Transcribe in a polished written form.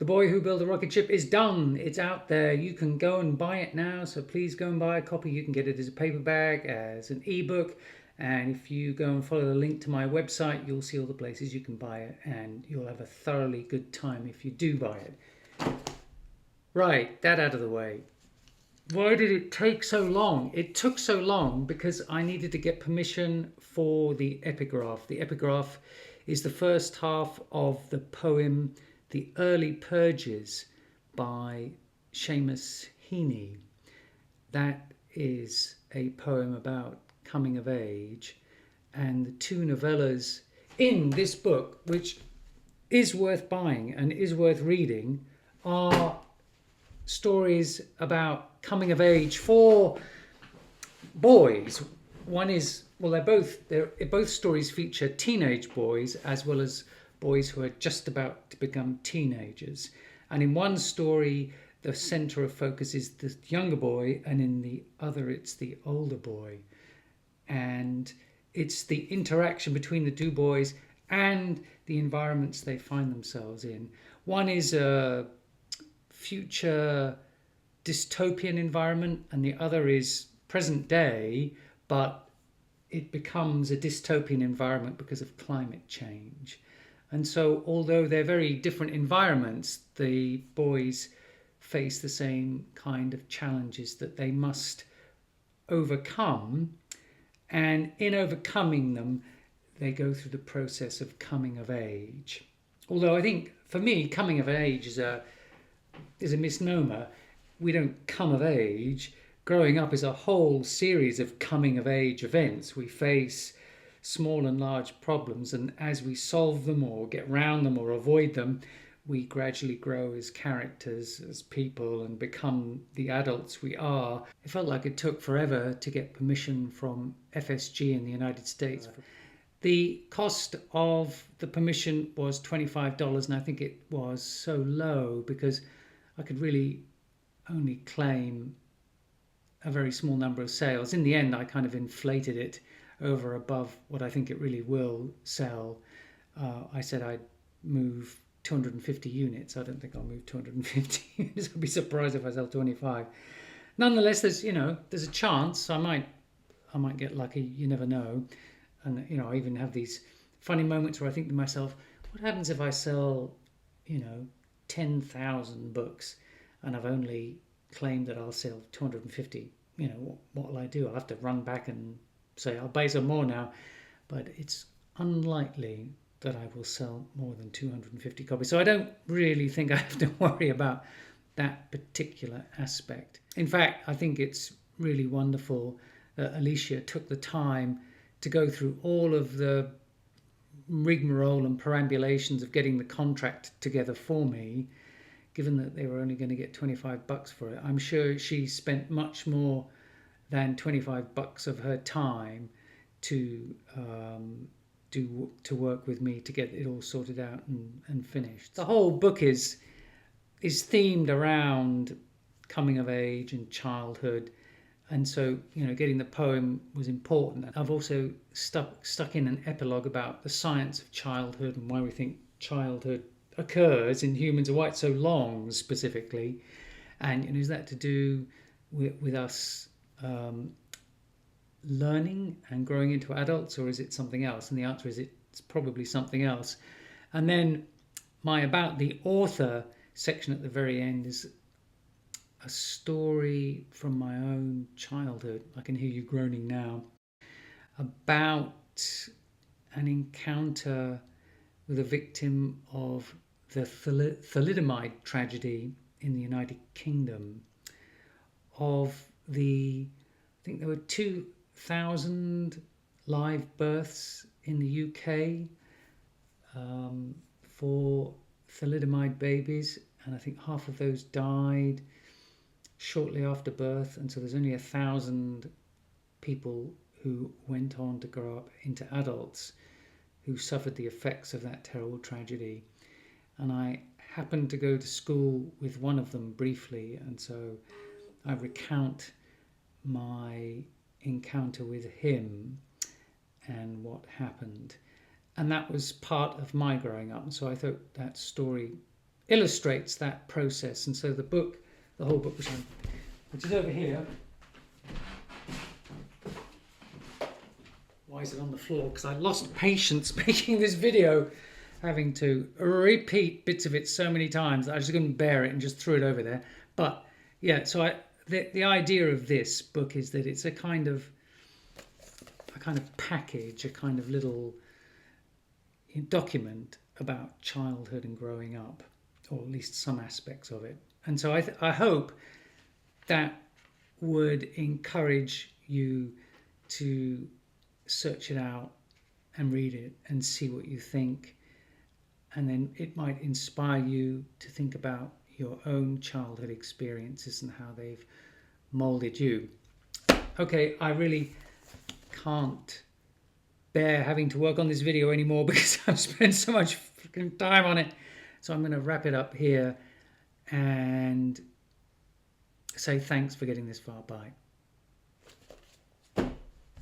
Boy Who Built a Rocket Ship is done. It's out there. You can go and buy it now. So please go and buy a copy. You can get it as a paperback, as an ebook. And if you go and follow the link to my website, you'll see all the places you can buy it. And you'll have a thoroughly good time if you do buy it. Right, that out of the way. Why did it take so long? It took so long because I needed to get permission for the epigraph. The epigraph is the first half of the poem The Early Purges by Seamus Heaney. That is a poem about coming of age, and the two novellas in this book, which is worth buying and is worth reading, are stories about coming of age for boys. One is, well, both stories feature teenage boys as well as boys who are just about to become teenagers. And in one story, the centre of focus is the younger boy, and in the other, it's the older boy. And it's the interaction between the two boys and the environments they find themselves in. One is a future dystopian environment, and the other is present day, but it becomes a dystopian environment because of climate change. And so although they're very different environments, the boys face the same kind of challenges that they must overcome, and in overcoming them they go through the process of coming of age. Although I think for me coming of age is a misnomer. We don't come of age. Growing up is a whole series of coming of age events. We face small and large problems, and as we solve them or get round them or avoid them, we gradually grow as characters, as people, and become the adults we are. It felt like it took forever to get permission from FSG in the United States. The cost of the permission was $25, and I think it was so low because I could really only claim a very small number of sales. In the end, I kind of inflated it over above what I think it really will sell. I said I'd move 250 units. I don't think I'll move 250 units. I'd be surprised if I sell 25. Nonetheless, there's a chance. I might get lucky. You never know. And I even have these funny moments where I think to myself, what happens if I sell 10,000 books and I've only claimed that I'll sell 250? What will I do? I'll have to run back and say I'll buy some more now. But it's unlikely that I will sell more than 250 copies. So I don't really think I have to worry about that particular aspect. In fact, I think it's really wonderful that Alicia took the time to go through all of the rigmarole and perambulations of getting the contract together for me, given that they were only going to get $25 for it. I'm sure she spent much more than $25 of her time to work with me to get it all sorted out and finished. The whole book is themed around coming of age and childhood, and so getting the poem was important. I've also stuck in an epilogue about the science of childhood and why we think childhood occurs in humans and why it's so long specifically, and is that to do with us learning and growing into adults, or is it something else? And the answer is it's probably something else. And then my about the author section at the very end is a story from my own childhood. I can hear you groaning now. About an encounter with a victim of the thalidomide tragedy in the United Kingdom. I think there were 2,000 live births in the UK for thalidomide babies, and I think half of those died shortly after birth, and so there's only 1,000 people who went on to grow up into adults who suffered the effects of that terrible tragedy. And I happened to go to school with one of them briefly, and so I recount my encounter with him and what happened. And that was part of my growing up. And so I thought that story illustrates that process. And so the book, the whole book, which is over here. Why is it on the floor? Because I lost patience making this video, having to repeat bits of it so many times that I just couldn't bear it and just threw it over there. But yeah, so the idea of this book is that it's a kind of package, a kind of little document about childhood and growing up, or at least some aspects of it. And so I hope that would encourage you to search it out and read it and see what you think. And then it might inspire you to think about your own childhood experiences and how they've molded you. Okay, I really can't bear having to work on this video anymore because I've spent so much freaking time on it. So I'm going to wrap it up here and say thanks for getting this far. Bye.